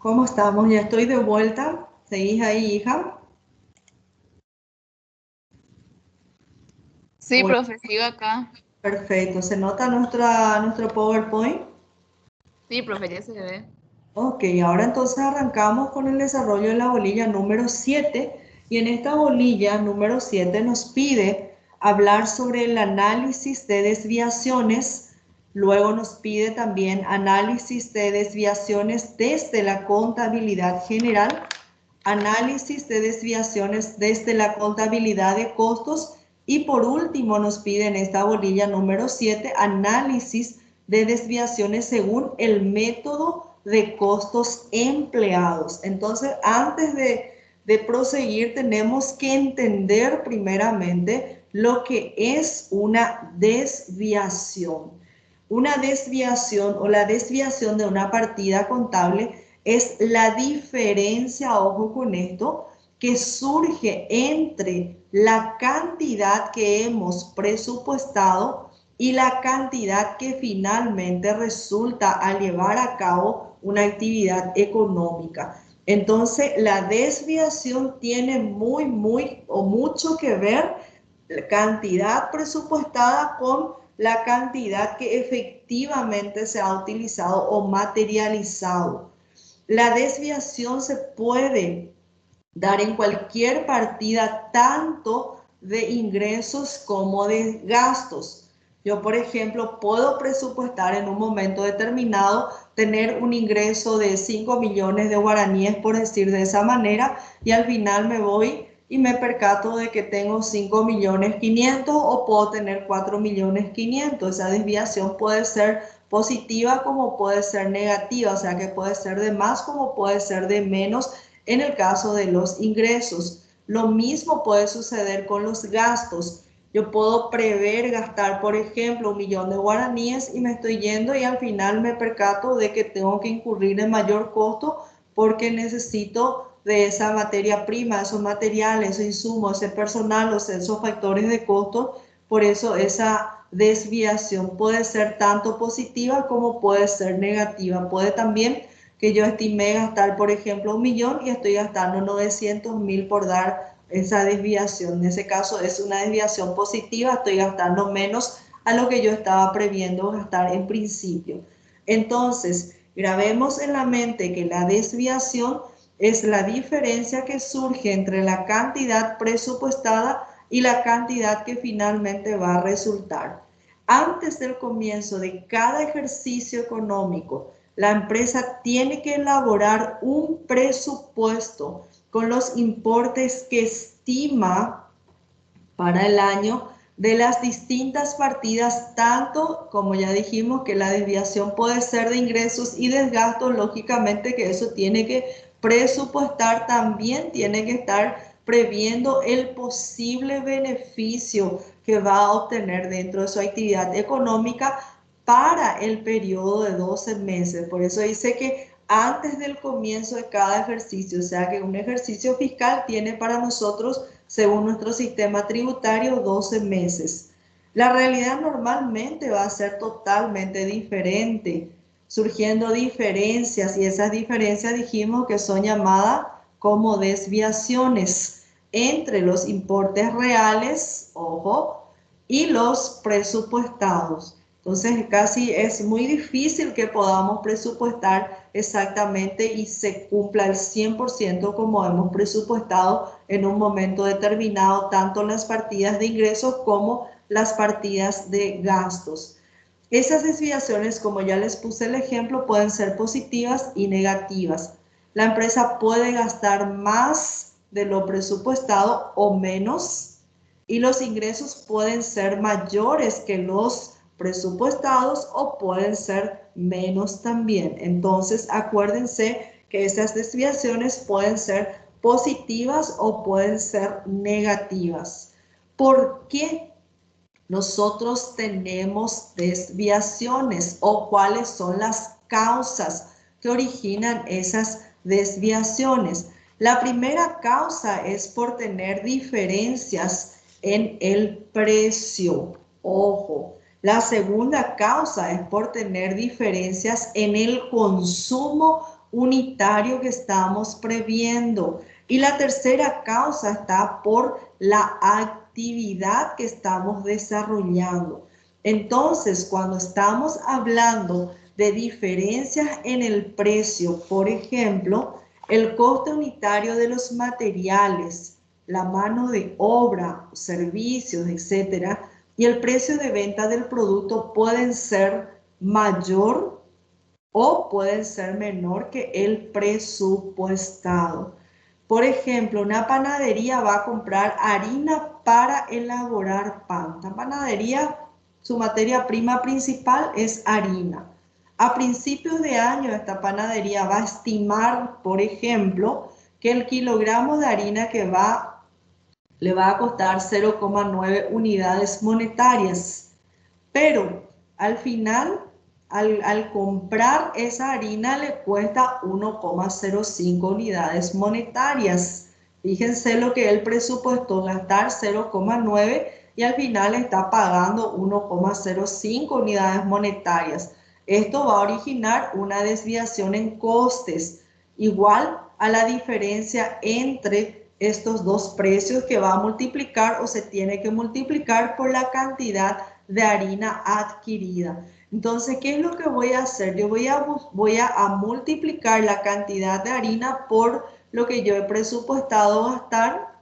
¿Cómo estamos? Ya estoy de vuelta. ¿Seguís ahí, hija? Sí, Hola. profe, sigo acá. Perfecto. ¿Se nota nuestro PowerPoint? Sí, profe, ya se ve. Ok, ahora entonces arrancamos con el desarrollo de la bolilla número 7. Y en esta bolilla número 7 nos pide hablar sobre el análisis de desviaciones. Luego nos pide también análisis de desviaciones desde la contabilidad general, análisis de desviaciones desde la contabilidad de costos y por último nos pide en esta bolilla número 7 análisis de desviaciones según el método de costos empleados. Entonces, antes de proseguir, tenemos que entender primeramente lo que es una desviación. Una desviación o la desviación de una partida contable es la diferencia, ojo con esto, que surge entre la cantidad que hemos presupuestado y la cantidad que finalmente resulta al llevar a cabo una actividad económica. Entonces, la desviación tiene muy o mucho que ver la cantidad presupuestada con la cantidad que efectivamente se ha utilizado o materializado. La desviación se puede dar en cualquier partida, tanto de ingresos como de gastos. Yo, por ejemplo, puedo presupuestar en un momento determinado tener un ingreso de 5 millones de guaraníes, por decir de esa manera, y al final me voy y me percato de que tengo 5 millones 500 o puedo tener 4 millones 500. Esa desviación puede ser positiva como puede ser negativa, o sea que puede ser de más como puede ser de menos en el caso de los ingresos. Lo mismo puede suceder con los gastos. Yo puedo prever gastar, por ejemplo, 1 millón de guaraníes y me estoy yendo y al final me percato de que tengo que incurrir en mayor costo porque necesito de esa materia prima, esos materiales, esos insumos, ese personal, esos factores de costo. Por eso esa desviación puede ser tanto positiva como puede ser negativa. Puede también que yo estimé gastar, por ejemplo, 1 millón y estoy gastando 900.000 por dar esa desviación. En ese caso es una desviación positiva, estoy gastando menos a lo que yo estaba previendo gastar en principio. Entonces, grabemos en la mente que la desviación es la diferencia que surge entre la cantidad presupuestada y la cantidad que finalmente va a resultar. Antes del comienzo de cada ejercicio económico, la empresa tiene que elaborar un presupuesto con los importes que estima para el año de las distintas partidas, tanto como ya dijimos que la desviación puede ser de ingresos y de gastos, lógicamente que eso tiene que presupuestar, también tiene que estar previendo el posible beneficio que va a obtener dentro de su actividad económica para el periodo de 12 meses. Por eso dice que antes del comienzo de cada ejercicio, o sea que un ejercicio fiscal tiene para nosotros, según nuestro sistema tributario, 12 meses. La realidad normalmente va a ser totalmente diferente, surgiendo diferencias, y esas diferencias dijimos que son llamadas como desviaciones entre los importes reales, ojo, y los presupuestados. Entonces casi es muy difícil que podamos presupuestar exactamente y se cumpla el 100% como hemos presupuestado en un momento determinado, tanto las partidas de ingresos como las partidas de gastos. Esas desviaciones, como ya les puse el ejemplo, pueden ser positivas y negativas. La empresa puede gastar más de lo presupuestado o menos, y los ingresos pueden ser mayores que los presupuestados o pueden ser menos también. Entonces, acuérdense que esas desviaciones pueden ser positivas o pueden ser negativas. ¿Por qué nosotros tenemos desviaciones o cuáles son las causas que originan esas desviaciones? La primera causa es por tener diferencias en el precio. Ojo. La segunda causa es por tener diferencias en el consumo unitario que estamos previendo. Y la tercera causa está por la actividad que estamos desarrollando. Entonces, cuando estamos hablando de diferencias en el precio, por ejemplo, el coste unitario de los materiales, la mano de obra, servicios, etcétera, y el precio de venta del producto pueden ser mayor o pueden ser menor que el presupuestado. Por ejemplo, una panadería va a comprar harina para elaborar pan. La panadería, su materia prima principal es harina. A principios de año, esta panadería va a estimar, por ejemplo, que el kilogramo de harina que le va a costar 0,9 unidades monetarias. Pero al final, al comprar esa harina, le cuesta 1,05 unidades monetarias. Fíjense lo que él presupuestó, gastar 0,9 y al final está pagando 1,05 unidades monetarias. Esto va a originar una desviación en costes, igual a la diferencia entre estos dos precios, que va a multiplicar o se tiene que multiplicar por la cantidad de harina adquirida. Entonces, ¿qué es lo que voy a hacer? Yo voy a multiplicar la cantidad de harina por lo que yo he presupuestado gastar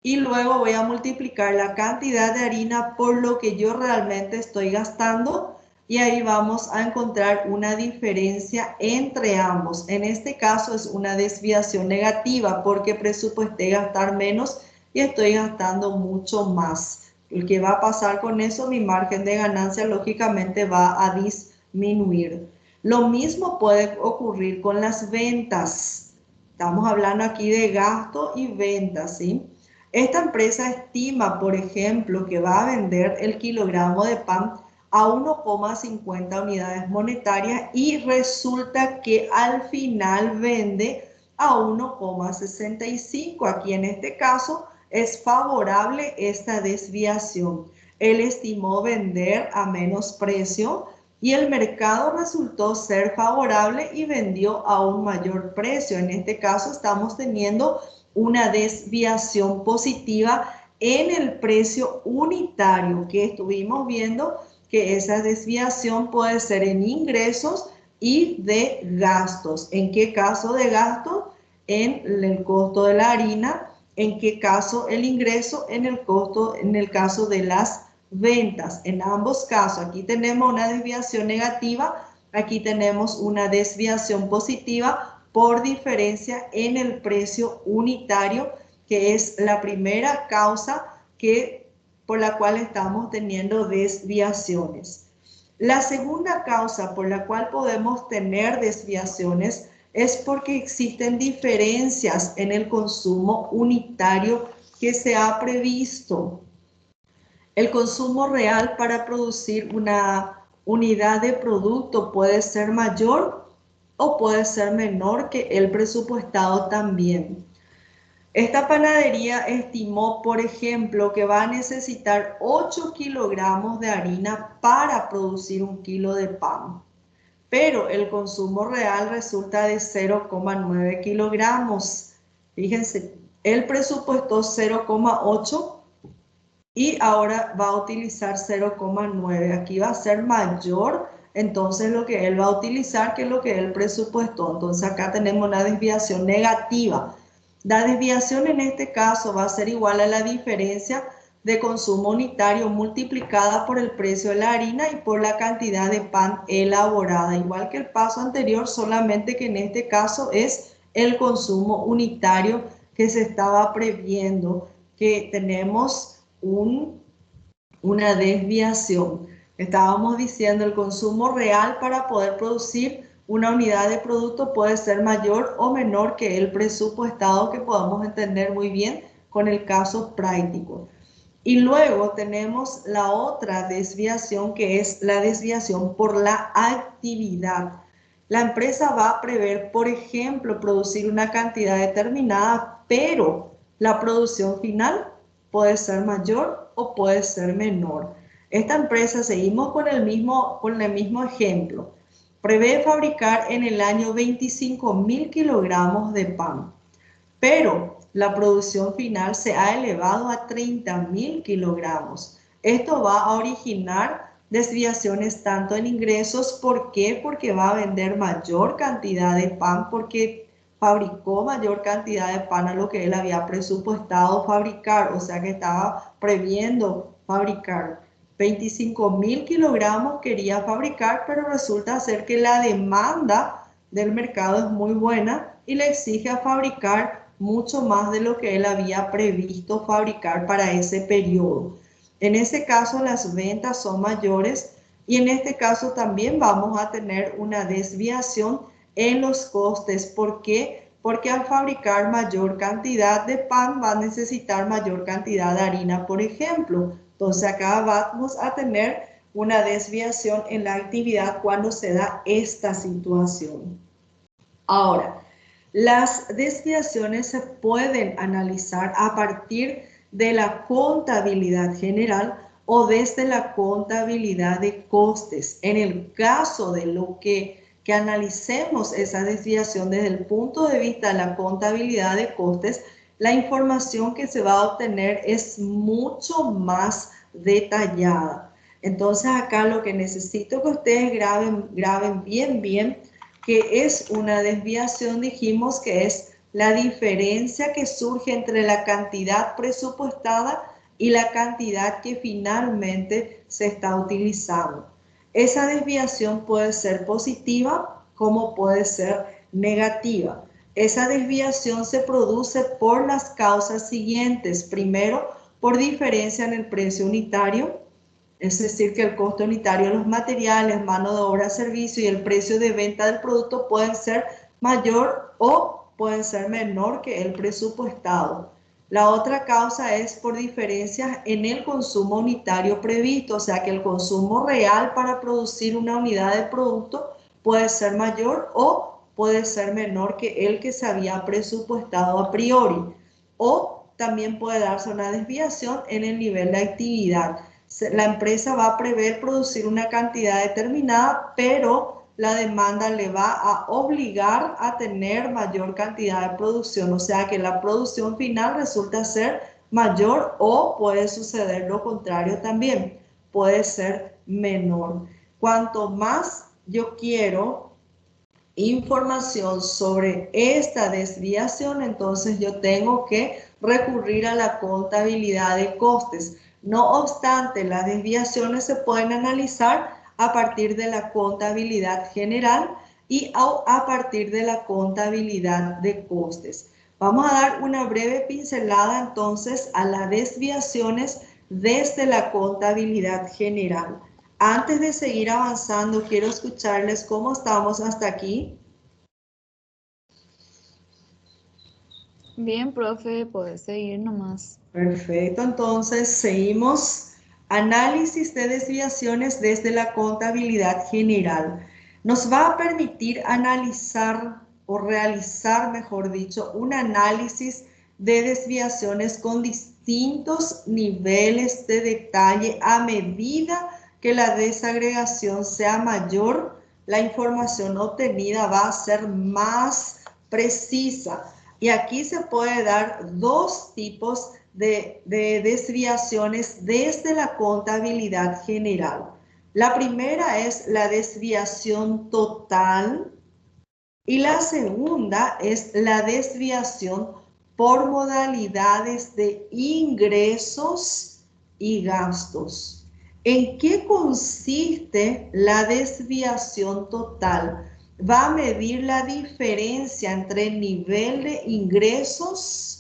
y luego voy a multiplicar la cantidad de harina por lo que yo realmente estoy gastando y ahí vamos a encontrar una diferencia entre ambos. En este caso es una desviación negativa porque presupuesté gastar menos y estoy gastando mucho más. El que va a pasar con eso, mi margen de ganancia lógicamente va a disminuir. Lo mismo puede ocurrir con las ventas. Estamos hablando aquí de gasto y ventas, ¿sí? Esta empresa estima, por ejemplo, que va a vender el kilogramo de pan a 1,50 unidades monetarias y resulta que al final vende a 1,65. Aquí en este caso es favorable esta desviación. Él estimó vender a menos precio y el mercado resultó ser favorable y vendió a un mayor precio. En este caso estamos teniendo una desviación positiva en el precio unitario, que estuvimos viendo que esa desviación puede ser en ingresos y de gastos. ¿En qué caso de gastos? En el costo de la harina. ¿En qué caso el ingreso? En el costo, en el caso de las ventas. En ambos casos, aquí tenemos una desviación negativa, aquí tenemos una desviación positiva por diferencia en el precio unitario, que es la primera causa por la cual estamos teniendo desviaciones. La segunda causa por la cual podemos tener desviaciones es porque existen diferencias en el consumo unitario que se ha previsto. El consumo real para producir una unidad de producto puede ser mayor o puede ser menor que el presupuestado también. Esta panadería estimó, por ejemplo, que va a necesitar 8 kilogramos de harina para producir un kilo de pan, pero el consumo real resulta de 0,9 kilogramos. Fíjense, él presupuestó 0,8 y ahora va a utilizar 0,9. Aquí va a ser mayor entonces lo que él va a utilizar que lo que él presupuestó. Entonces acá tenemos una desviación negativa. La desviación en este caso va a ser igual a la diferencia de consumo unitario multiplicada por el precio de la harina y por la cantidad de pan elaborada. Igual que el paso anterior, solamente que en este caso es el consumo unitario que se estaba previendo, que tenemos una desviación. Estábamos diciendo el consumo real para poder producir una unidad de producto puede ser mayor o menor que el presupuestado, que podemos entender muy bien con el caso práctico. Y luego tenemos la otra desviación, que es la desviación por la actividad. La empresa va a prever, por ejemplo, producir una cantidad determinada, pero la producción final puede ser mayor o puede ser menor. Esta empresa, seguimos con el mismo ejemplo. prevé fabricar en el año 25.000 kilogramos de pan, pero la producción final se ha elevado a 30.000 kilogramos. Esto va a originar desviaciones tanto en ingresos. ¿Por qué? Porque va a vender mayor cantidad de pan, porque fabricó mayor cantidad de pan a lo que él había presupuestado fabricar, o sea que estaba previendo fabricar. 25.000 kilogramos quería fabricar, pero resulta ser que la demanda del mercado es muy buena y le exige a fabricar mucho más de lo que él había previsto fabricar para ese periodo. En ese caso las ventas son mayores y en este caso también vamos a tener una desviación en los costes. ¿Por qué? Porque al fabricar mayor cantidad de pan va a necesitar mayor cantidad de harina, por ejemplo. Entonces acá vamos a tener una desviación en la actividad cuando se da esta situación. Ahora, las desviaciones se pueden analizar a partir de la contabilidad general o desde la contabilidad de costes. En el caso de lo que analicemos esa desviación desde el punto de vista de la contabilidad de costes, la información que se va a obtener es mucho más detallada. Entonces acá lo que necesito que ustedes graben bien, que es una desviación, dijimos que es la diferencia que surge entre la cantidad presupuestada y la cantidad que finalmente se está utilizando. Esa desviación puede ser positiva como puede ser negativa. Esa desviación se produce por las causas siguientes. Primero, por diferencia en el precio unitario, es decir, que el costo unitario de los materiales, mano de obra, servicio y el precio de venta del producto pueden ser mayor o pueden ser menor que el presupuestado. La otra causa es por diferencias en el consumo unitario previsto, o sea que el consumo real para producir una unidad de producto puede ser mayor o puede ser menor que el que se había presupuestado a priori. O también puede darse una desviación en el nivel de actividad. La empresa va a prever producir una cantidad determinada, pero la demanda le va a obligar a tener mayor cantidad de producción, o sea que la producción final resulta ser mayor o puede suceder lo contrario también, puede ser menor. Cuanto más yo quiero información sobre esta desviación, entonces yo tengo que recurrir a la contabilidad de costes. No obstante, las desviaciones se pueden analizar a partir de la contabilidad general y a partir de la contabilidad de costes. Vamos a dar una breve pincelada entonces a las desviaciones desde la contabilidad general. Antes de seguir avanzando, quiero escucharles cómo estamos hasta aquí. Bien, profe, puedes seguir nomás. Perfecto, entonces seguimos. Análisis de desviaciones desde la contabilidad general. Nos va a permitir analizar o realizar, mejor dicho, un análisis de desviaciones con distintos niveles de detalle. A medida que la desagregación sea mayor, la información obtenida va a ser más precisa. Y aquí se puede dar dos tipos de desviaciones desde la contabilidad general. La primera es la desviación total y la segunda es la desviación por modalidades de ingresos y gastos. ¿En qué consiste la desviación total? Va a medir la diferencia entre el nivel de ingresos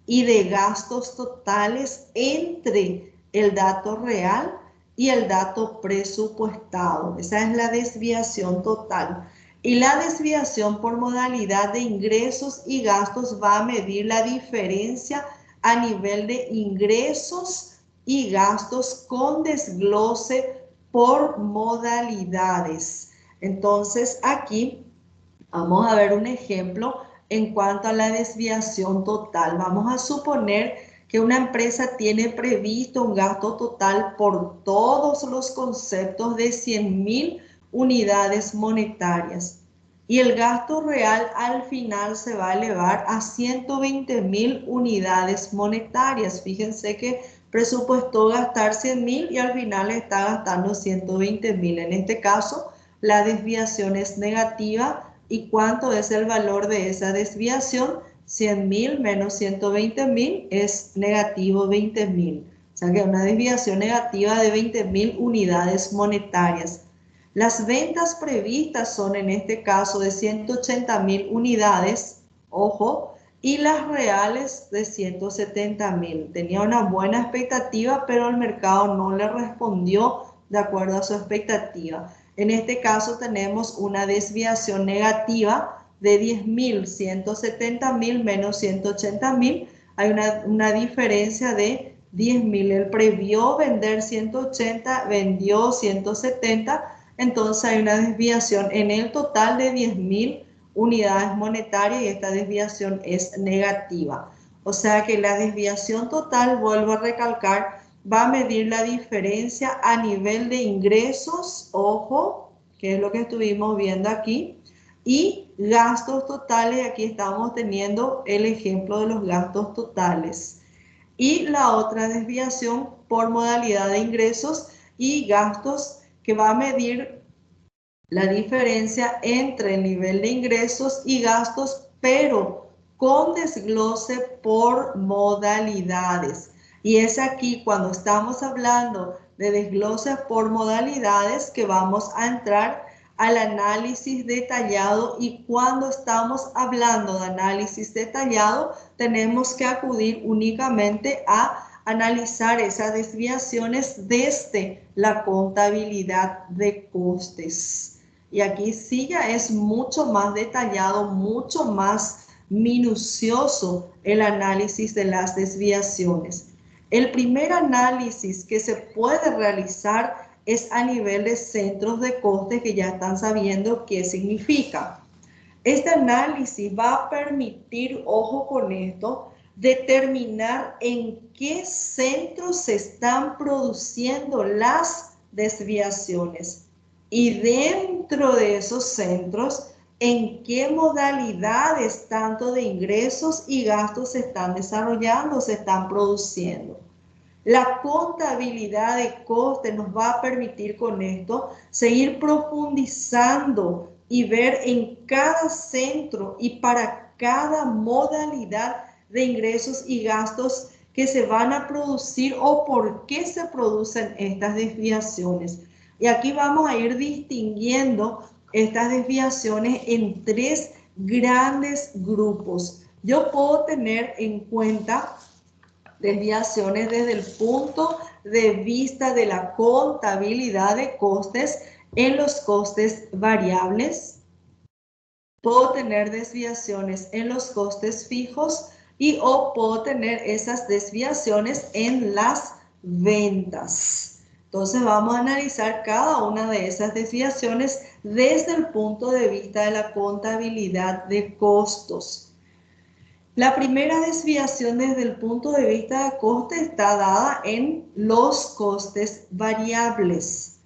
y de gastos totales entre el dato real y el dato presupuestado. Esa es la desviación total. Y la desviación por modalidad de ingresos y gastos va a medir la diferencia a nivel de ingresos y gastos con desglose por modalidades. Entonces aquí vamos a ver un ejemplo en cuanto a la desviación total. Vamos a suponer que una empresa tiene previsto un gasto total por todos los conceptos de 100.000 unidades monetarias. Y el gasto real al final se va a elevar a 120.000 unidades monetarias. Fíjense que presupuestó gastar 100.000 y al final está gastando 120.000. En este caso, la desviación es negativa. ¿Y cuánto es el valor de esa desviación? 100.000 menos 120.000 es negativo 20.000. O sea que una desviación negativa de 20.000 unidades monetarias. Las ventas previstas son en este caso de 180.000 unidades, ojo, y las reales de 170.000. Tenía una buena expectativa, pero el mercado no le respondió de acuerdo a su expectativa. En este caso tenemos una desviación negativa de 10.000, 170.000 menos 180.000. Hay una diferencia de 10.000. Él previó vender 180, vendió 170. Entonces hay una desviación en el total de 10.000 unidades monetarias y esta desviación es negativa. O sea que la desviación total, vuelvo a recalcar, va a medir la diferencia a nivel de ingresos, ojo, que es lo que estuvimos viendo aquí, y gastos totales. Aquí estamos teniendo el ejemplo de los gastos totales. Y la otra desviación por modalidad de ingresos y gastos, que va a medir la diferencia entre el nivel de ingresos y gastos, pero con desglose por modalidades. Y es aquí cuando estamos hablando de desglose por modalidades que vamos a entrar al análisis detallado, y cuando estamos hablando de análisis detallado tenemos que acudir únicamente a analizar esas desviaciones desde la contabilidad de costes. Y aquí sí ya es mucho más detallado, mucho más minucioso el análisis de las desviaciones. El primer análisis que se puede realizar es a nivel de centros de costes, que ya están sabiendo qué significa. Este análisis va a permitir, ojo con esto, determinar en qué centros se están produciendo las desviaciones y dentro de esos centros en qué modalidades tanto de ingresos y gastos se están desarrollando, se están produciendo. La contabilidad de costes nos va a permitir con esto seguir profundizando y ver en cada centro y para cada modalidad de ingresos y gastos que se van a producir o por qué se producen estas desviaciones. Y aquí vamos a ir distinguiendo estas desviaciones en tres grandes grupos. Yo puedo tener en cuenta desviaciones desde el punto de vista de la contabilidad de costes en los costes variables. Puedo tener desviaciones en los costes fijos y o puedo tener esas desviaciones en las ventas. Entonces vamos a analizar cada una de esas desviaciones desde el punto de vista de la contabilidad de costos. La primera desviación desde el punto de vista de coste está dada en los costes variables.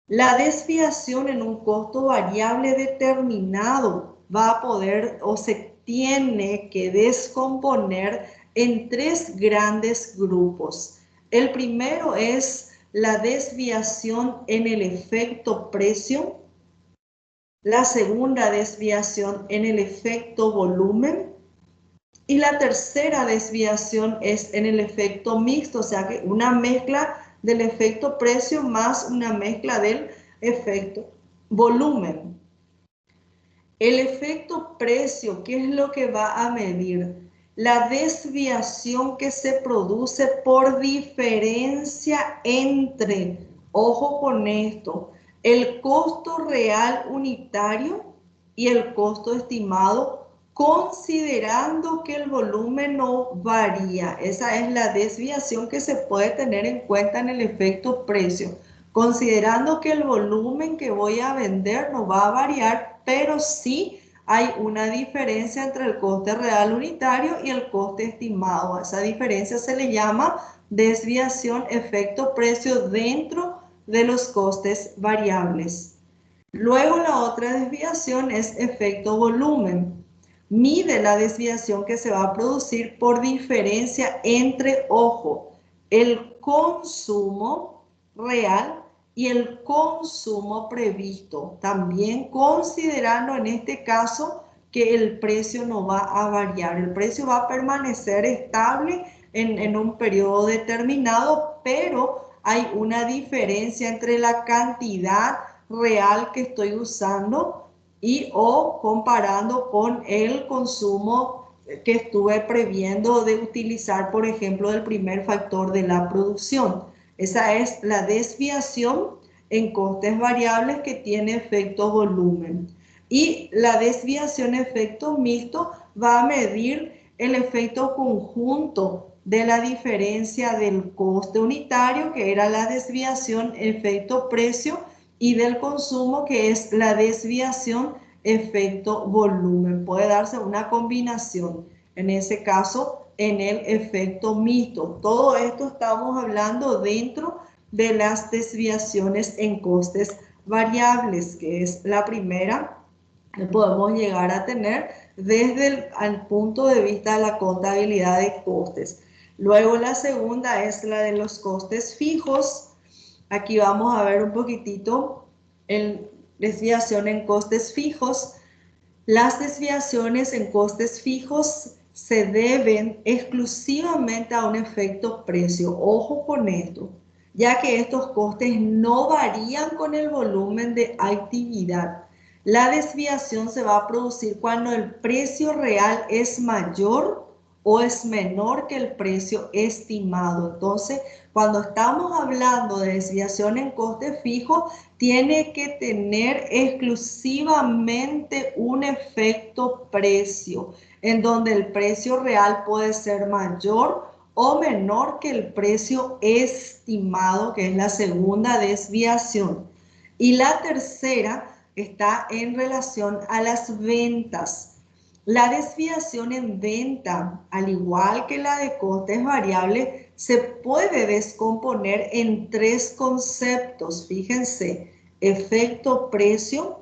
La desviación en un costo variable determinado va a poder o se tiene que descomponer en tres grandes grupos. El primero es la desviación en el efecto precio. La segunda desviación en el efecto volumen. Y la tercera desviación es en el efecto mixto, o sea que una mezcla del efecto precio más una mezcla del efecto volumen. El efecto precio, ¿qué es lo que va a medir? La desviación que se produce por diferencia entre, ojo con esto, el costo real unitario y el costo estimado, considerando que el volumen no varía. Esa es la desviación que se puede tener en cuenta en el efecto precio, considerando que el volumen que voy a vender no va a variar, pero sí hay una diferencia entre el coste real unitario y el coste estimado. A esa diferencia se le llama desviación efecto precio dentro de los costes variables. Luego la otra desviación es efecto volumen. Mide la desviación que se va a producir por diferencia entre, ojo, el consumo real y el consumo previsto. También considerando en este caso que el precio no va a variar. El precio va a permanecer estable en un periodo determinado, pero hay una diferencia entre la cantidad real que estoy usando y o comparando con el consumo que estuve previendo de utilizar, por ejemplo, el primer factor de la producción. Esa es la desviación en costes variables que tiene efecto volumen. Y la desviación efecto mixto va a medir el efecto conjunto de la diferencia del coste unitario, que era la desviación efecto precio, y del consumo, que es la desviación efecto volumen. Puede darse una combinación, en ese caso, en el efecto mixto. Todo esto estamos hablando dentro de las desviaciones en costes variables, que es la primera que podemos llegar a tener desde el punto de vista de la contabilidad de costes. Luego la segunda es la de los costes fijos. Aquí vamos a ver un poquitito en desviación en costes fijos. Las desviaciones en costes fijos se deben exclusivamente a un efecto precio. Ojo con esto, ya que estos costes no varían con el volumen de actividad. La desviación se va a producir cuando el precio real es mayor o es menor que el precio estimado. Entonces, cuando estamos hablando de desviación en coste fijo, tiene que tener exclusivamente un efecto precio, en donde el precio real puede ser mayor o menor que el precio estimado, que es la segunda desviación. Y la tercera está en relación a las ventas. La desviación en venta, al igual que la de costes variables, se puede descomponer en tres conceptos. Fíjense, efecto precio,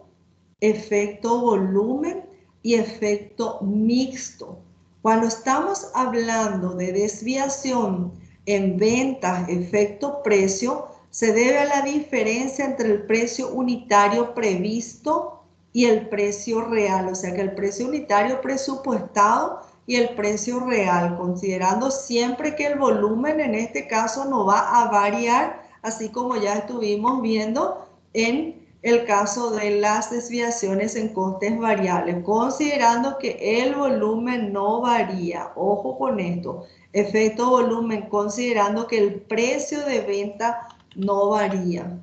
efecto volumen y efecto mixto. Cuando estamos hablando de desviación en ventas, efecto precio, se debe a la diferencia entre el precio unitario previsto y el precio real, o sea que el precio unitario presupuestado y el precio real, considerando siempre que el volumen en este caso no va a variar, así como ya estuvimos viendo en el caso de las desviaciones en costes variables, considerando que el volumen no varía. Ojo con esto, efecto volumen, considerando que el precio de venta no varía.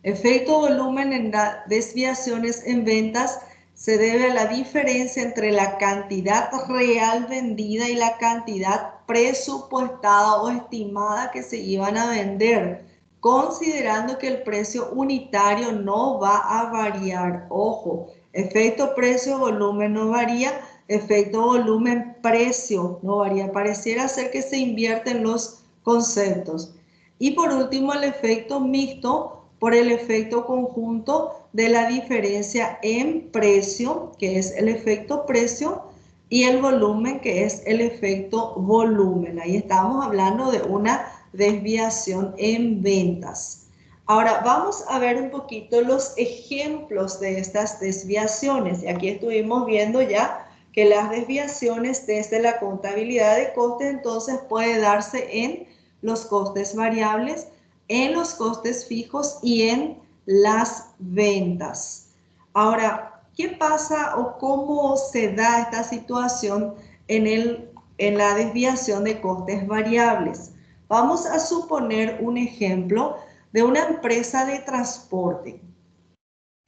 Efecto volumen en desviaciones en ventas se debe a la diferencia entre la cantidad real vendida y la cantidad presupuestada o estimada que se iban a vender, considerando que el precio unitario no va a variar. Ojo, efecto precio-volumen no varía, efecto volumen-precio no varía. Pareciera ser que se invierten los conceptos. Y por último, el efecto mixto por el efecto conjunto de la diferencia en precio, que es el efecto precio, y el volumen, que es el efecto volumen. Ahí estamos hablando de una desviación en ventas. Ahora vamos a ver un poquito los ejemplos de estas desviaciones. Y aquí estuvimos viendo ya que las desviaciones desde la contabilidad de costes entonces puede darse en los costes variables, en los costes fijos y en las ventas. Ahora, ¿qué pasa o cómo se da esta situación en la desviación de costes variables? Vamos a suponer un ejemplo de una empresa de transporte.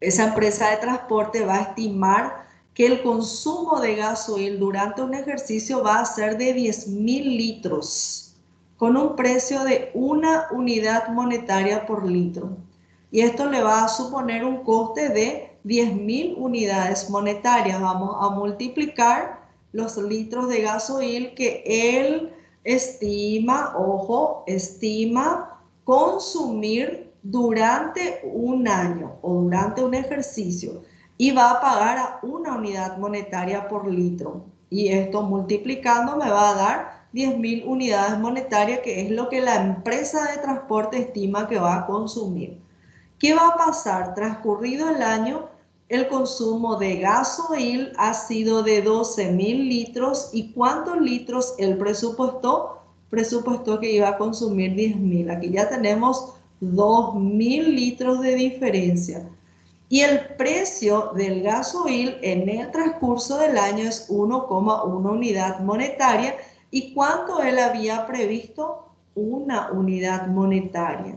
Esa empresa de transporte va a estimar que el consumo de gasoil durante un ejercicio va a ser de 10.000 litros, con un precio de 1 unidad monetaria por litro. Y esto le va a suponer un coste de 10.000 unidades monetarias. Vamos a multiplicar los litros de gasoil que él estima, ojo, estima consumir durante un año o durante un ejercicio y va a pagar a 1 unidad monetaria por litro. Y esto multiplicando me va a dar 10.000 unidades monetarias, que es lo que la empresa de transporte estima que va a consumir. ¿Qué va a pasar? Transcurrido el año, el consumo de gasoil ha sido de 12.000 litros. ¿Y cuántos litros él presupuestó? Presupuestó que iba a consumir 10.000. Aquí ya tenemos 2.000 litros de diferencia. Y el precio del gasoil en el transcurso del año es 1,1 unidad monetaria. ¿Y cuánto él había previsto? 1 unidad monetaria.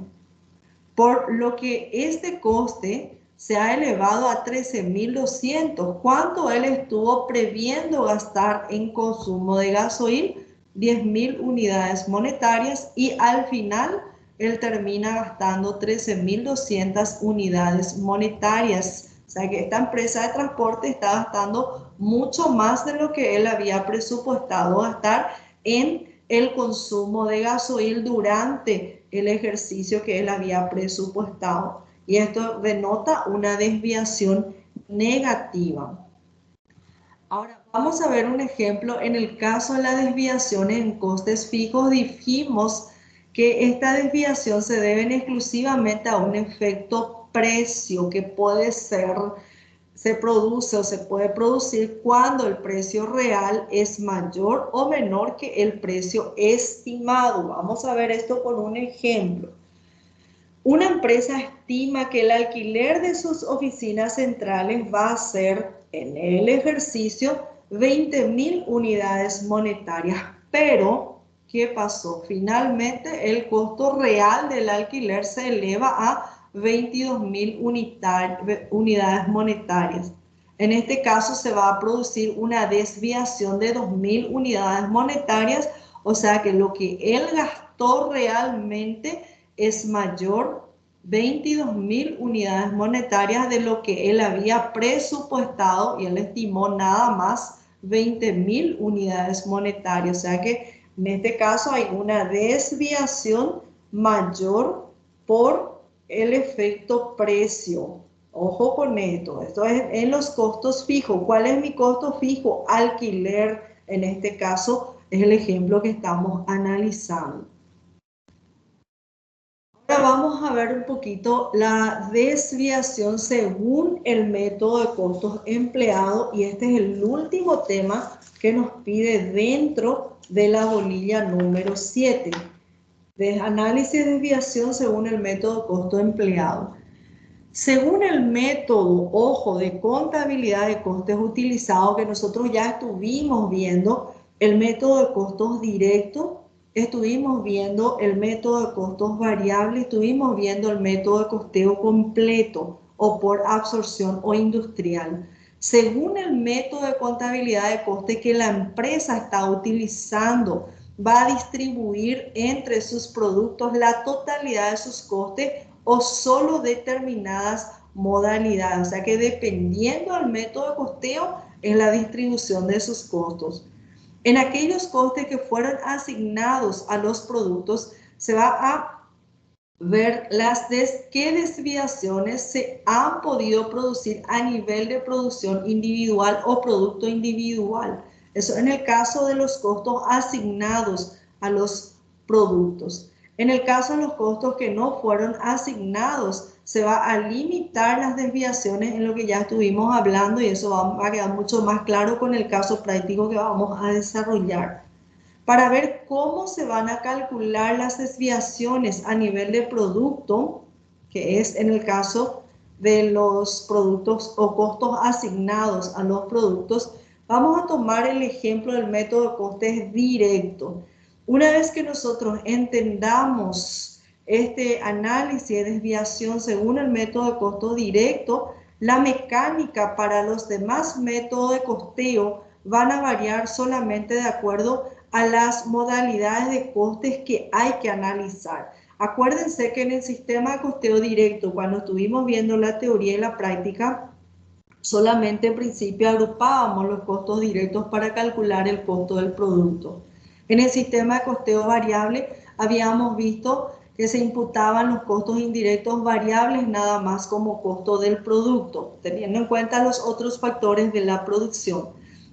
Por lo que este coste se ha elevado a 13.200. ¿Cuánto él estuvo previendo gastar en consumo de gasoil? 10.000 unidades monetarias, y al final él termina gastando 13.200 unidades monetarias. O sea que esta empresa de transporte está gastando mucho más de lo que él había presupuestado gastar en el consumo de gasoil durante el ejercicio que él había presupuestado. Y esto denota una desviación negativa. Ahora vamos a ver un ejemplo. En el caso de la desviación en costes fijos, dijimos que esta desviación se debe exclusivamente a un efecto precio que se produce o se puede producir cuando el precio real es mayor o menor que el precio estimado. Vamos a ver esto con un ejemplo. Una empresa estima que el alquiler de sus oficinas centrales va a ser en el ejercicio 20.000 unidades monetarias, pero ¿qué pasó? Finalmente el costo real del alquiler se eleva a 22.000 unidades monetarias. En este caso se va a producir una desviación de 2.000 unidades monetarias, o sea que lo que él gastó realmente es mayor 22.000 unidades monetarias de lo que él había presupuestado, y él estimó nada más 20.000 unidades monetarias. O sea que en este caso hay una desviación mayor por el efecto precio. Ojo con esto. Esto es en los costos fijos. ¿Cuál es mi costo fijo? Alquiler, en este caso, es el ejemplo que estamos analizando. Ahora vamos a ver un poquito la desviación según el método de costos empleado, y este es el último tema que nos pide dentro de la bolilla número 7. De análisis de desviación según el método de costo empleado. Según el método, ojo, de contabilidad de costes utilizado, que nosotros ya estuvimos viendo, el método de costos directos, estuvimos viendo el método de costos variables, estuvimos viendo el método de costeo completo o por absorción o industrial. Según el método de contabilidad de costes que la empresa está utilizando, va a distribuir entre sus productos la totalidad de sus costes o solo determinadas modalidades. O sea que dependiendo del método de costeo es la distribución de sus costos. En aquellos costes que fueron asignados a los productos, se va a ver qué desviaciones se han podido producir a nivel de producción individual o producto individual. Eso en el caso de los costos asignados a los productos. En el caso de los costos que no fueron asignados, se va a limitar las desviaciones en lo que ya estuvimos hablando, y eso va a quedar mucho más claro con el caso práctico que vamos a desarrollar. Para ver cómo se van a calcular las desviaciones a nivel de producto, que es en el caso de los productos o costos asignados a los productos, vamos a tomar el ejemplo del método de costes directo. Una vez que nosotros entendamos este análisis de desviación según el método de costo directo, la mecánica para los demás métodos de costeo van a variar solamente de acuerdo a las modalidades de costes que hay que analizar. Acuérdense que en el sistema de costeo directo, cuando estuvimos viendo la teoría y la práctica, solamente en principio agrupábamos los costos directos para calcular el costo del producto. En el sistema de costeo variable habíamos visto que se imputaban los costos indirectos variables nada más como costo del producto, teniendo en cuenta los otros factores de la producción.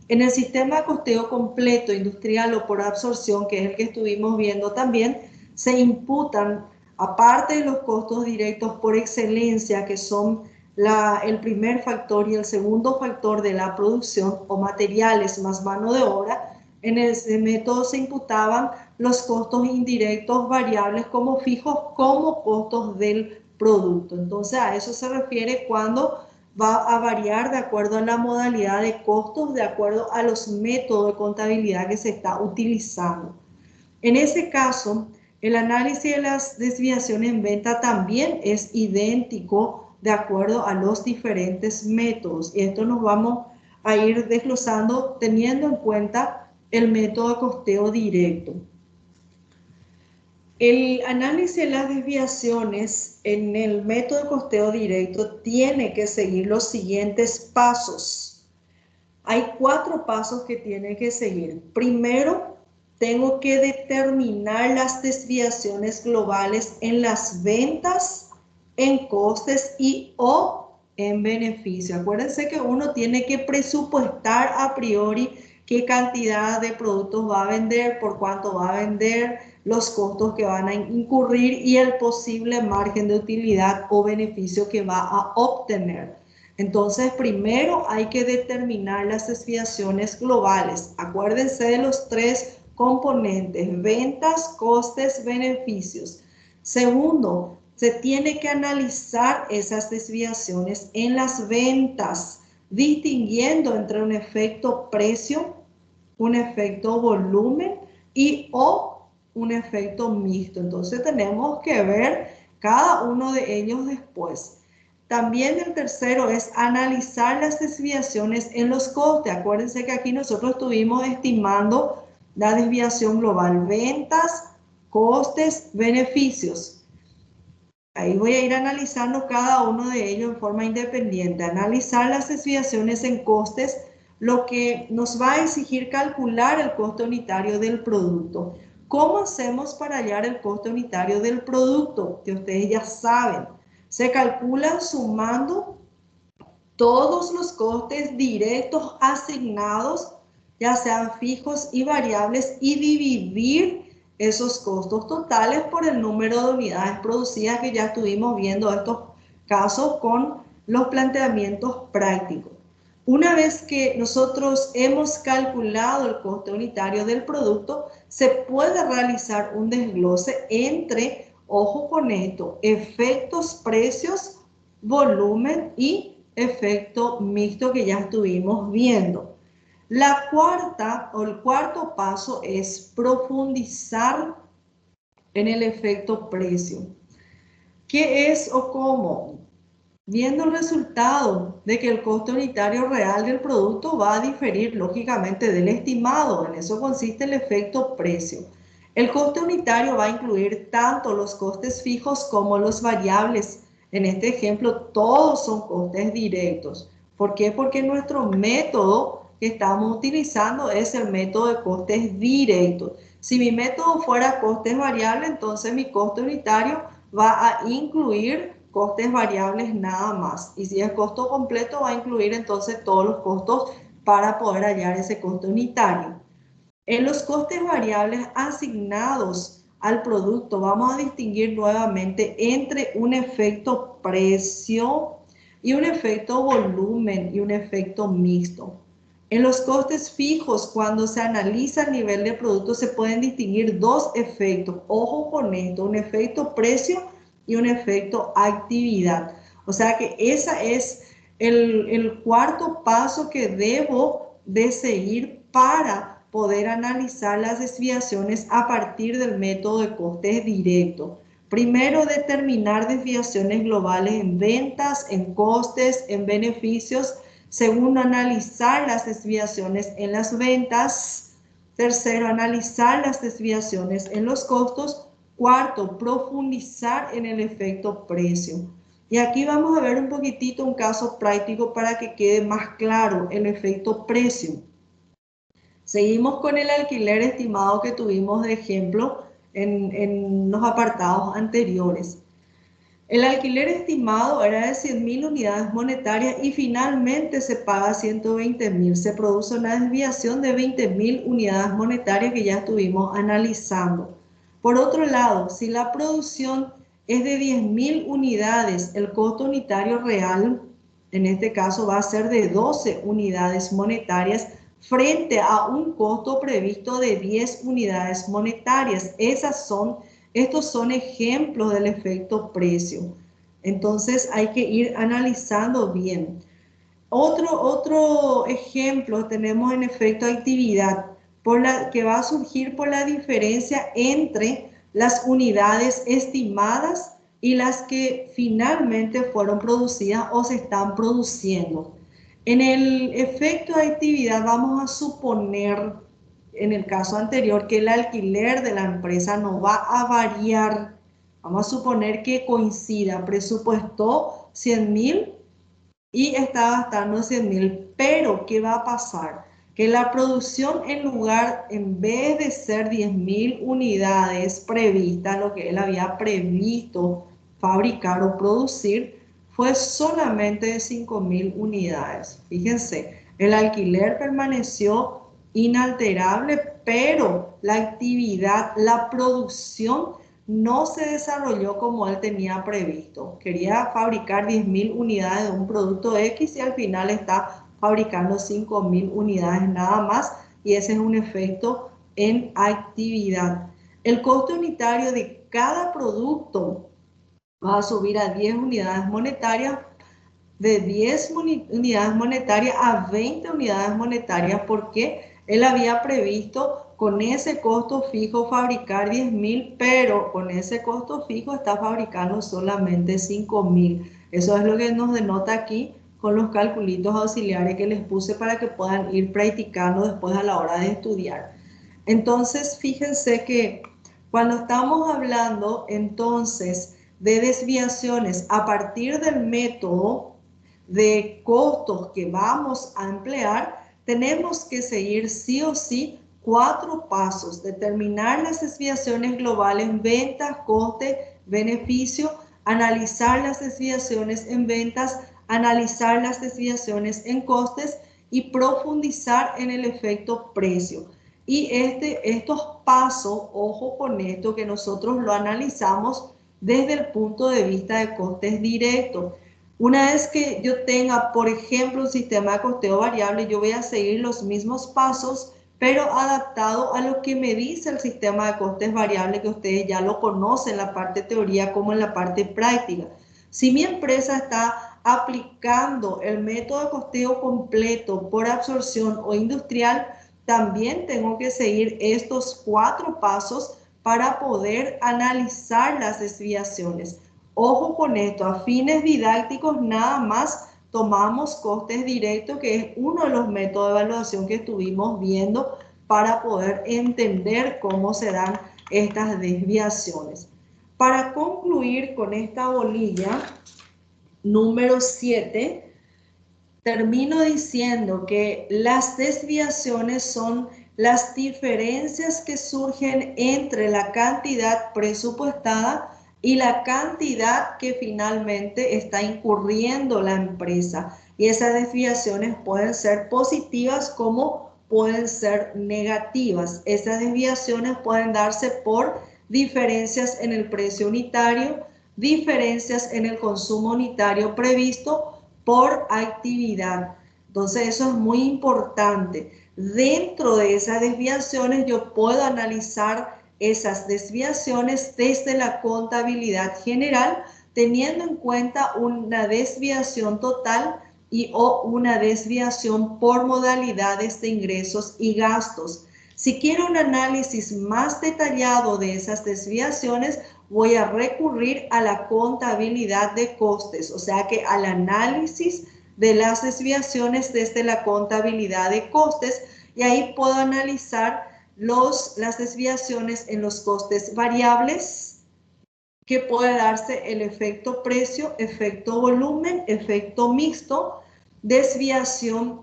En el sistema de costeo completo industrial o por absorción, que es el que estuvimos viendo también, se imputan, aparte de los costos directos por excelencia, que son el primer factor y el segundo factor de la producción, o materiales más mano de obra, en ese método se imputaban los costos indirectos variables como fijos como costos del producto. Entonces a eso se refiere cuando va a variar de acuerdo a la modalidad de costos, de acuerdo a los métodos de contabilidad que se está utilizando. En ese caso, el análisis de las desviaciones en venta también es idéntico de acuerdo a los diferentes métodos. Y esto nos vamos a ir desglosando teniendo en cuenta el método de costeo directo. El análisis de las desviaciones en el método de costeo directo tiene que seguir los siguientes pasos. Hay 4 pasos que tiene que seguir. Primero, tengo que determinar las desviaciones globales en las ventas, en costes y o en beneficio. Acuérdense que uno tiene que presupuestar a priori qué cantidad de productos va a vender, por cuánto va a vender, los costos que van a incurrir y el posible margen de utilidad o beneficio que va a obtener. Entonces, primero hay que determinar las desviaciones globales. Acuérdense de los 3 componentes: ventas, costes, beneficios. Segundo, se tiene que analizar esas desviaciones en las ventas, distinguiendo entre un efecto precio, un efecto volumen y o un efecto mixto. Entonces tenemos que ver cada uno de ellos después. También el tercero es analizar las desviaciones en los costes. Acuérdense que aquí nosotros estuvimos estimando la desviación global: ventas, costes, beneficios. Ahí voy a ir analizando cada uno de ellos en forma independiente. Analizar las desviaciones en costes, lo que nos va a exigir calcular el costo unitario del producto. ¿Cómo hacemos para hallar el costo unitario del producto? Que ustedes ya saben. Se calcula sumando todos los costes directos asignados, ya sean fijos y variables, y dividir esos costos totales por el número de unidades producidas, que ya estuvimos viendo estos casos con los planteamientos prácticos. Una vez que nosotros hemos calculado el coste unitario del producto, se puede realizar un desglose entre, ojo con esto, efectos, precios, volumen y efecto mixto, que ya estuvimos viendo. La cuarta o el cuarto paso es profundizar en el efecto precio. ¿Qué es o cómo? Viendo el resultado de que el coste unitario real del producto va a diferir lógicamente del estimado. En eso consiste el efecto precio. El coste unitario va a incluir tanto los costes fijos como los variables. En este ejemplo, todos son costes directos. ¿Por qué? Porque nuestro método que estamos utilizando es el método de costes directos. Si mi método fuera costes variables, entonces mi coste unitario va a incluir costes variables nada más. Y si es costo completo, va a incluir entonces todos los costos para poder hallar ese costo unitario. En los costes variables asignados al producto, vamos a distinguir nuevamente entre un efecto precio y un efecto volumen y un efecto mixto. En los costes fijos, cuando se analiza el nivel de producto, se pueden distinguir 2 efectos. Ojo con esto: un efecto precio y un efecto actividad. O sea que ese es el cuarto paso que debo de seguir para poder analizar las desviaciones a partir del método de costes directo. Primero, determinar desviaciones globales en ventas, en costes, en beneficios. Segundo, analizar las desviaciones en las ventas. Tercero, analizar las desviaciones en los costos. Cuarto, profundizar en el efecto precio. Y aquí vamos a ver un poquitito un caso práctico para que quede más claro el efecto precio. Seguimos con el alquiler estimado que tuvimos de ejemplo en los apartados anteriores. El alquiler estimado era de 100.000 unidades monetarias y finalmente se paga 120.000. Se produce una desviación de 20.000 unidades monetarias que ya estuvimos analizando. Por otro lado, si la producción es de 10.000 unidades, el costo unitario real, en este caso, va a ser de 12 unidades monetarias frente a un costo previsto de 10 unidades monetarias. Estos son ejemplos del efecto precio. Entonces hay que ir analizando bien. Otro ejemplo tenemos en efecto actividad, que va a surgir por la diferencia entre las unidades estimadas y las que finalmente fueron producidas o se están produciendo. En el efecto de actividad vamos a suponer, en el caso anterior, que el alquiler de la empresa no va a variar. Vamos a suponer que coincida, presupuestó 100.000 y está gastando 100.000, pero ¿qué va a pasar? Que la producción en vez de ser 10.000 unidades previstas, lo que él había previsto fabricar o producir, fue solamente de 5.000 unidades. Fíjense, el alquiler permaneció inalterable, pero la actividad, la producción no se desarrolló como él tenía previsto. Quería fabricar 10.000 unidades de un producto X y al final está fabricando 5.000 unidades nada más, y ese es un efecto en actividad. El costo unitario de cada producto va a subir a 10 unidades monetarias, de 10 unidades monetarias a 20 unidades monetarias, porque él había previsto con ese costo fijo fabricar 10.000, pero con ese costo fijo está fabricando solamente 5.000. Eso es lo que nos denota aquí con los calculitos auxiliares que les puse para que puedan ir practicando después a la hora de estudiar. Entonces, fíjense que cuando estamos hablando entonces de desviaciones a partir del método de costos que vamos a emplear, tenemos que seguir sí o sí 4 pasos: determinar las desviaciones globales en ventas, coste, beneficio, analizar las desviaciones en ventas, analizar las desviaciones en costes y profundizar en el efecto precio. Y estos pasos, ojo con esto, que nosotros lo analizamos desde el punto de vista de costes directos. Una vez que yo tenga, por ejemplo, un sistema de costeo variable, yo voy a seguir los mismos pasos, pero adaptado a lo que me dice el sistema de costes variable, que ustedes ya lo conocen en la parte teoría como en la parte práctica. Si mi empresa está aplicando el método de costeo completo por absorción o industrial, también tengo que seguir estos 4 pasos para poder analizar las desviaciones. Ojo con esto, a fines didácticos nada más tomamos costes directos, que es uno de los métodos de evaluación que estuvimos viendo para poder entender cómo se dan estas desviaciones. Para concluir con esta bolilla número 7, termino diciendo que las desviaciones son las diferencias que surgen entre la cantidad presupuestada y la cantidad que finalmente está incurriendo la empresa. Y esas desviaciones pueden ser positivas como pueden ser negativas. Esas desviaciones pueden darse por diferencias en el precio unitario, diferencias en el consumo unitario previsto por actividad. Entonces eso es muy importante. Dentro de esas desviaciones yo puedo analizar esas desviaciones desde la contabilidad general, teniendo en cuenta una desviación total o una desviación por modalidades de ingresos y gastos. Si quiero un análisis más detallado de esas desviaciones, voy a recurrir a la contabilidad de costes, o sea que al análisis de las desviaciones desde la contabilidad de costes, y ahí puedo analizar las desviaciones en los costes variables, que puede darse el efecto precio, efecto volumen, efecto mixto, desviación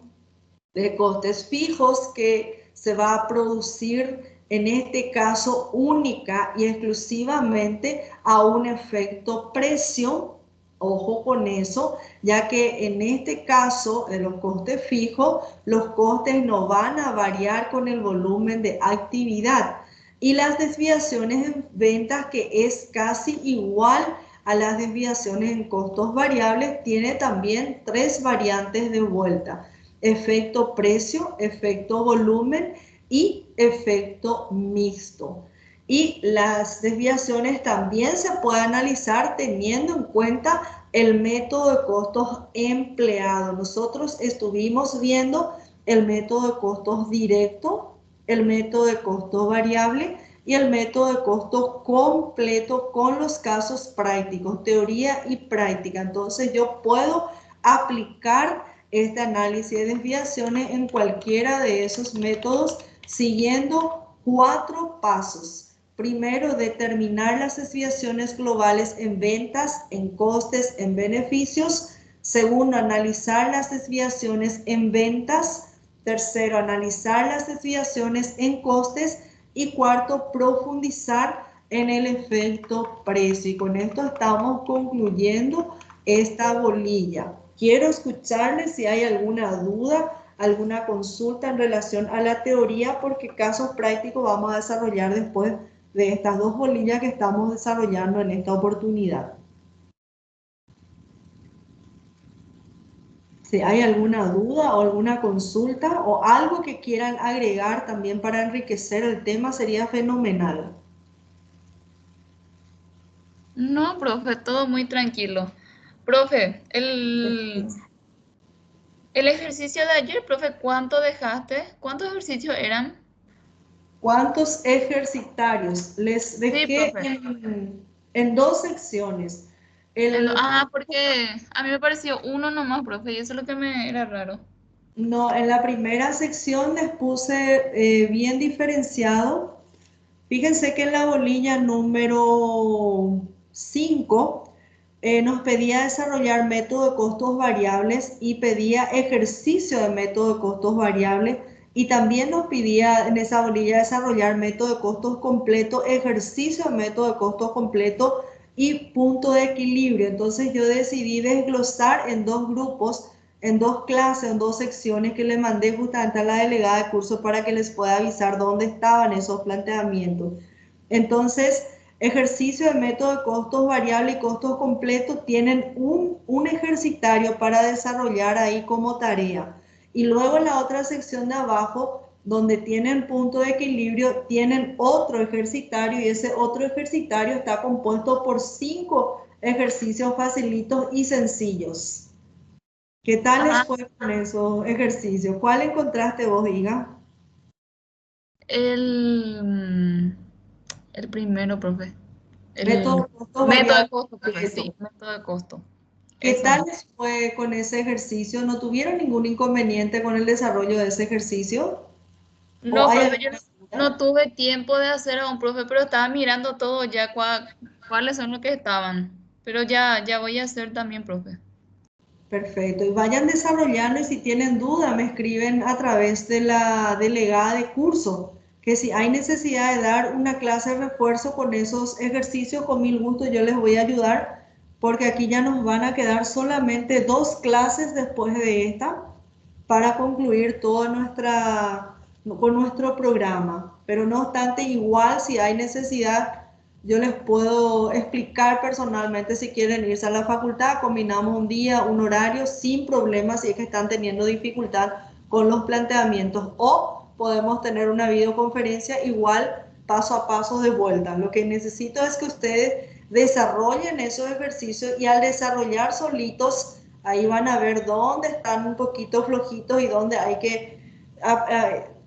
de costes fijos que se va a producir en este caso única y exclusivamente a un efecto precio. Ojo con eso, ya que en este caso de los costes fijos, los costes no van a variar con el volumen de actividad. Y las desviaciones en ventas, que es casi igual a las desviaciones en costos variables, tiene también tres variantes de vuelta: efecto precio, efecto volumen y efecto mixto. Y las desviaciones también se pueden analizar teniendo en cuenta el método de costos empleado. Nosotros estuvimos viendo el método de costos directo, el método de costo variable y el método de costo completo con los casos prácticos, teoría y práctica. Entonces yo puedo aplicar este análisis de desviaciones en cualquiera de esos métodos siguiendo 4 pasos. Primero, determinar las desviaciones globales en ventas, en costes, en beneficios. Segundo, analizar las desviaciones en ventas. Tercero, analizar las desviaciones en costes. Y cuarto, profundizar en el efecto precio. Y con esto estamos concluyendo esta bolilla. Quiero escucharles si hay alguna duda, alguna consulta en relación a la teoría, porque casos prácticos vamos a desarrollar después de estas dos bolillas que estamos desarrollando en esta oportunidad. Si hay alguna duda o alguna consulta o algo que quieran agregar también para enriquecer el tema, sería fenomenal. No, profe, todo muy tranquilo. Profe, el ejercicio de ayer, profe, ¿cuánto dejaste? ¿Cuántos ejercicios eran? ¿Cuántos ejercitarios? Les Sí, dejé profe. en dos secciones. Porque a mí me pareció uno nomás, profe, y eso es lo que me era raro. No, en la primera sección les puse bien diferenciado. Fíjense que en la bolilla número 5 nos pedía desarrollar método de costos variables y pedía ejercicio de método de costos variables, y también nos pedía en esa bolilla desarrollar método de costos completo, ejercicio de método de costos completo y punto de equilibrio. Entonces yo decidí desglosar en dos grupos, en dos clases, en dos secciones, que le mandé justamente a la delegada de curso para que les pueda avisar dónde estaban esos planteamientos. Entonces, ejercicio de método de costos variables y costos completos tienen un ejercitario para desarrollar ahí como tarea. Y luego en la otra sección de abajo, donde tienen punto de equilibrio, tienen otro ejercitario, y ese otro ejercitario está compuesto por 5 ejercicios facilitos y sencillos. ¿Qué tal les Ajá. fue con esos ejercicios? ¿Cuál encontraste vos, Iga? El, el primero, profe. Método El de costos método de variables costo, profe, completo. sí, método de costo. ¿Qué Eso tal no. les fue con ese ejercicio? ¿No tuvieron ningún inconveniente con el desarrollo de ese ejercicio? ¿O No, hay profe, yo alguna no duda? tuve tiempo de hacer a un profe, pero estaba mirando todo ya cuáles son los que estaban. Pero ya voy a hacer también, profe. Perfecto. Y vayan desarrollando, y si tienen duda me escriben a través de la delegada de curso, que si hay necesidad de dar una clase de refuerzo con esos ejercicios, con mil gusto yo les voy a ayudar, porque aquí ya nos van a quedar solamente 2 clases después de esta para concluir toda con nuestro programa. Pero no obstante, igual si hay necesidad, yo les puedo explicar personalmente. Si quieren irse a la facultad, combinamos un día, un horario sin problema si es que están teniendo dificultad con los planteamientos, o podemos tener una videoconferencia igual paso a paso de vuelta. Lo que necesito es que ustedes desarrollen esos ejercicios, y al desarrollar solitos, ahí van a ver dónde están un poquito flojitos y dónde hay que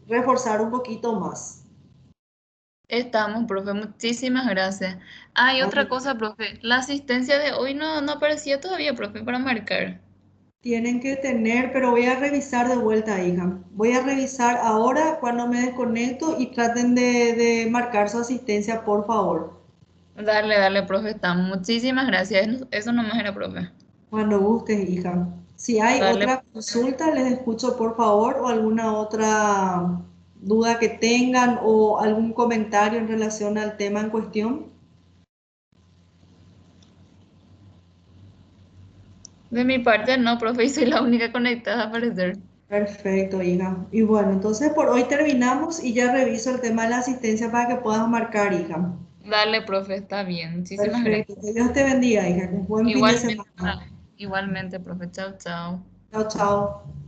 reforzar un poquito más. Estamos, profe, muchísimas gracias. Ah, y otra cosa, profe, la asistencia de hoy no aparecía todavía, profe, para marcar. Tienen que tener, pero voy a revisar de vuelta, hija. Voy a revisar ahora cuando me desconecto, y traten de marcar su asistencia, por favor. Dale, profe, estamos. Muchísimas gracias. Eso nomás era, profe. Cuando gustes, hija. Si hay Dale. otra consulta, les escucho, por favor, o alguna otra duda que tengan o algún comentario en relación al tema en cuestión. De mi parte no, profe, y soy la única conectada a parecer. Perfecto, hija. Y bueno, entonces por hoy terminamos y ya reviso el tema de la asistencia para que puedas marcar, hija. Dale, profe, está bien. Muchísimas Perfecto. gracias. Que Dios te bendiga, hija. Un buen fin de Igualmente, semana. igualmente, profe. Chao, chao. Chao, chao.